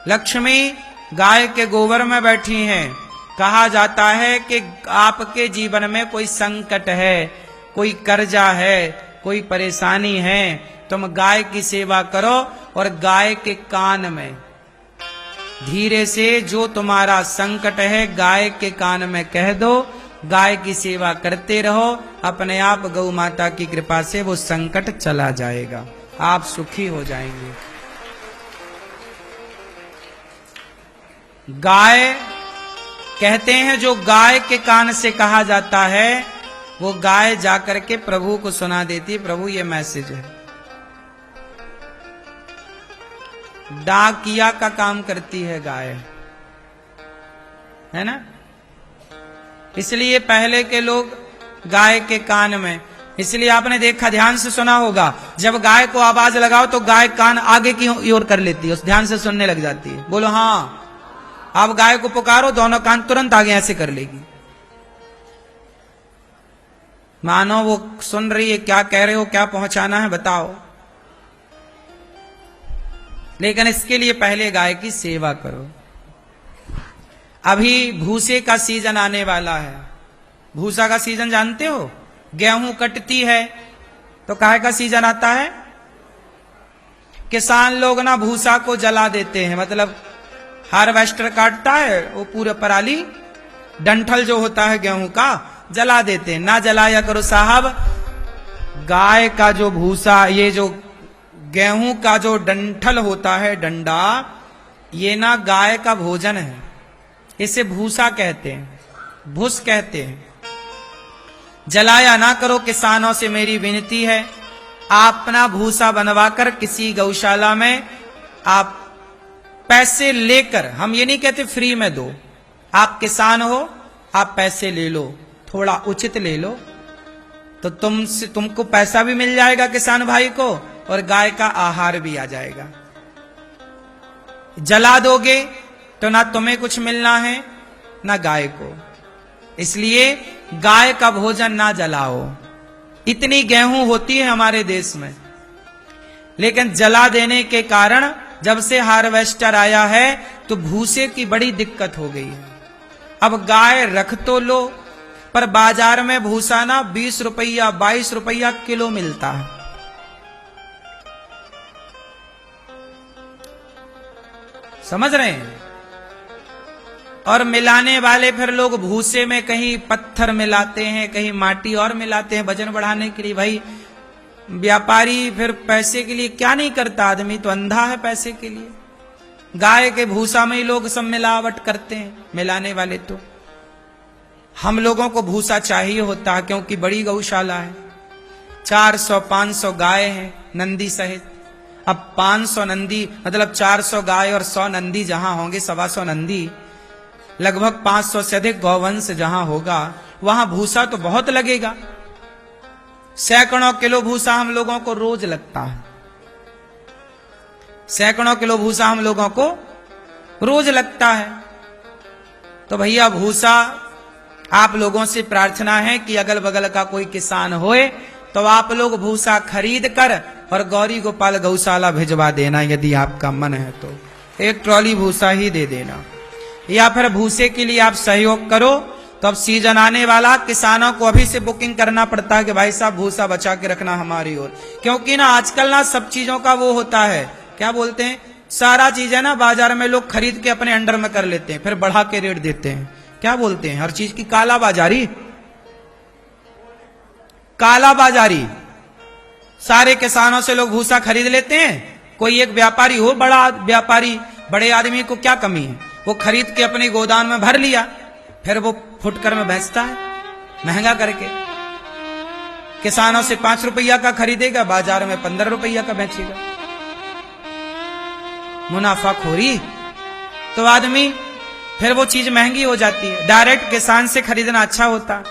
लक्ष्मी गाय के गोबर में बैठी हैं। कहा जाता है कि आपके जीवन में कोई संकट है, कोई कर्जा है, कोई परेशानी है, तुम गाय की सेवा करो और गाय के कान में धीरे से जो तुम्हारा संकट है गाय के कान में कह दो। गाय की सेवा करते रहो, अपने आप गौ माता की कृपा से वो संकट चला जाएगा, आप सुखी हो जाएंगे। गाय कहते हैं जो गाय के कान से कहा जाता है वो गाय जाकर के प्रभु को सुना देती है, प्रभु ये मैसेज है। डाकिया का काम करती है गाय, है ना। इसलिए पहले के लोग गाय के कान में, इसलिए आपने देखा, ध्यान से सुना होगा, जब गाय को आवाज लगाओ तो गाय कान आगे की ओर कर लेती है, उस ध्यान से सुनने लग जाती है। बोलो हाँ। आप गाय को पुकारो, दोनों कान तुरंत आगे ऐसे कर लेगी, मानो वो सुन रही है, क्या कह रहे हो, क्या पहुंचाना है बताओ। लेकिन इसके लिए पहले गाय की सेवा करो। अभी भूसे का सीजन आने वाला है। भूसा का सीजन जानते हो, गेहूं कटती है तो काय का सीजन आता है, किसान लोग ना भूसा को जला देते हैं, मतलब हार्वेस्टर काटता है, वो पूरा पराली डंठल जो होता है गेहूं का जला देते हैं। ना जलाया करो साहब, गाय का जो भूसा, ये जो गेहूं का जो डंठल होता है, डंडा, ये ना गाय का भोजन है, इसे भूसा कहते हैं, भूस कहते हैं। जलाया ना करो, किसानों से मेरी विनती है, आप अपना भूसा बनवाकर किसी गौशाला में आप पैसे लेकर, हम ये नहीं कहते फ्री में दो, आप किसान हो, आप पैसे ले लो, थोड़ा उचित ले लो, तो तुमको पैसा भी मिल जाएगा किसान भाई को, और गाय का आहार भी आ जाएगा। जला दोगे तो ना तुम्हें कुछ मिलना है ना गाय को, इसलिए गाय का भोजन ना जलाओ। इतनी गेहूं होती है हमारे देश में, लेकिन जला देने के कारण जब से हार्वेस्टर आया है तो भूसे की बड़ी दिक्कत हो गई है। अब गाय रख तो लो, पर बाजार में भूसा ना 20 रुपया 22 रुपया किलो मिलता है। समझ रहे हैं। और मिलाने वाले फिर लोग भूसे में कहीं पत्थर मिलाते हैं, कहीं माटी और मिलाते हैं वजन बढ़ाने के लिए। भाई व्यापारी फिर पैसे के लिए क्या नहीं करता, आदमी तो अंधा है पैसे के लिए। गाय के भूसा में ही लोग सब मिलावट करते हैं, मिलाने वाले तो। हम लोगों को भूसा चाहिए होता है क्योंकि बड़ी गौशाला है, 400-500 गाय हैं नंदी सहित। अब 500 नंदी मतलब 400 गाय और 100 नंदी जहां होंगे, 125 नंदी, लगभग 500 से अधिक गौवंश जहां होगा, वहां भूसा तो बहुत लगेगा। सैकड़ों किलो भूसा हम लोगों को रोज लगता है, सैकड़ों किलो भूसा हम लोगों को रोज लगता है। तो भैया भूसा, आप लोगों से प्रार्थना है कि अगल बगल का कोई किसान होए तो आप लोग भूसा खरीद कर और गौरी गोपाल गौशाला भिजवा देना, यदि आपका मन है तो 1 ट्रॉली भूसा ही दे देना। या फिर भूसे के लिए आप सहयोग करो तो अब सीजन आने वाला, किसानों को अभी से बुकिंग करना पड़ता है कि भाई साहब भूसा बचा के रखना हमारी ओर। क्योंकि ना आजकल ना सब चीजों का वो होता है, क्या बोलते हैं, सारा चीज है ना बाजार में लोग खरीद के अपने अंडर में कर लेते हैं, फिर बढ़ा के रेट देते हैं। क्या बोलते हैं, हर चीज की काला बाजारी, काला बाजारी। सारे किसानों से लोग भूसा खरीद लेते हैं। कोई एक व्यापारी हो, बड़ा व्यापारी, बड़े आदमी को क्या कमी है, वो खरीद के अपने गोदाम में भर लिया, फिर वो फुटकर में बेचता है महंगा करके। किसानों से 5 रुपया का खरीदेगा, बाजार में 15 रुपया का बेचेगा, मुनाफाखोरी। तो आदमी फिर वो चीज महंगी हो जाती है, डायरेक्ट किसान से खरीदना अच्छा होता।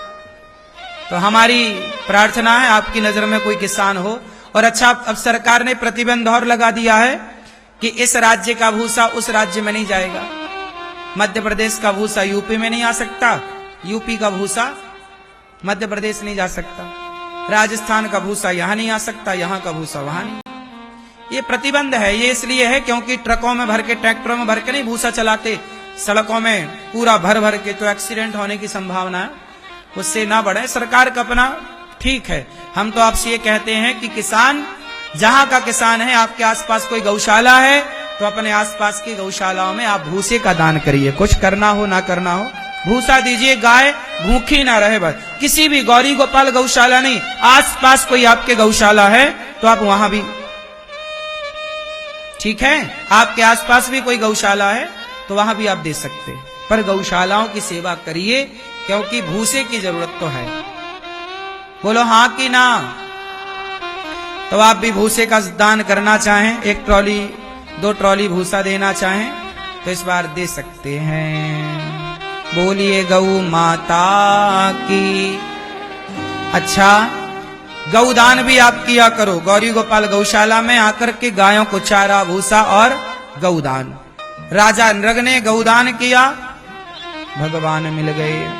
तो हमारी प्रार्थना है आपकी नजर में कोई किसान हो। और अच्छा, अब सरकार ने प्रतिबंध और लगा दिया है कि इस राज्य का भूसा उस राज्य में नहीं जाएगा। मध्य प्रदेश का भूसा यूपी में नहीं आ सकता, यूपी का भूसा मध्य प्रदेश नहीं जा सकता, राजस्थान का भूसा यहां नहीं आ सकता, यहां का भूसा वहां नहीं। ये प्रतिबंध है। ये इसलिए है क्योंकि ट्रकों में भर के, ट्रैक्टरों में भर के नहीं भूसा चलाते, सड़कों में पूरा भर भर के, तो एक्सीडेंट होने की संभावना है, उससे ना बढ़े। सरकार का अपना ठीक है। हम तो आपसे ये कहते हैं कि किसान, जहां का किसान है, आपके आसपास कोई गौशाला है तो अपने आसपास की गौशालाओं में आप भूसे का दान करिए। कुछ करना हो ना करना हो, भूसा दीजिए, गाय भूखी ना रहे। बस किसी भी गौरी गोपाल गौशाला नहीं, आसपास कोई आपके गौशाला है तो आप वहां भी, ठीक है, आपके आसपास भी कोई गौशाला है तो वहां भी आप दे सकते हैं, पर गौशालाओं की सेवा करिए क्योंकि भूसे की जरूरत तो है। बोलो हाँ कि ना? तो आप भी भूसे का दान करना चाहें, 1 ट्रॉली 2 ट्रॉली भूसा देना चाहें तो इस बार दे सकते हैं। बोलिए गौ माता की। अच्छा, गौदान भी आप किया करो। गौरी गोपाल गौशाला में आकर के गायों को चारा, भूसा और गौदान। राजा नृग ने गौदान किया, भगवान मिल गए।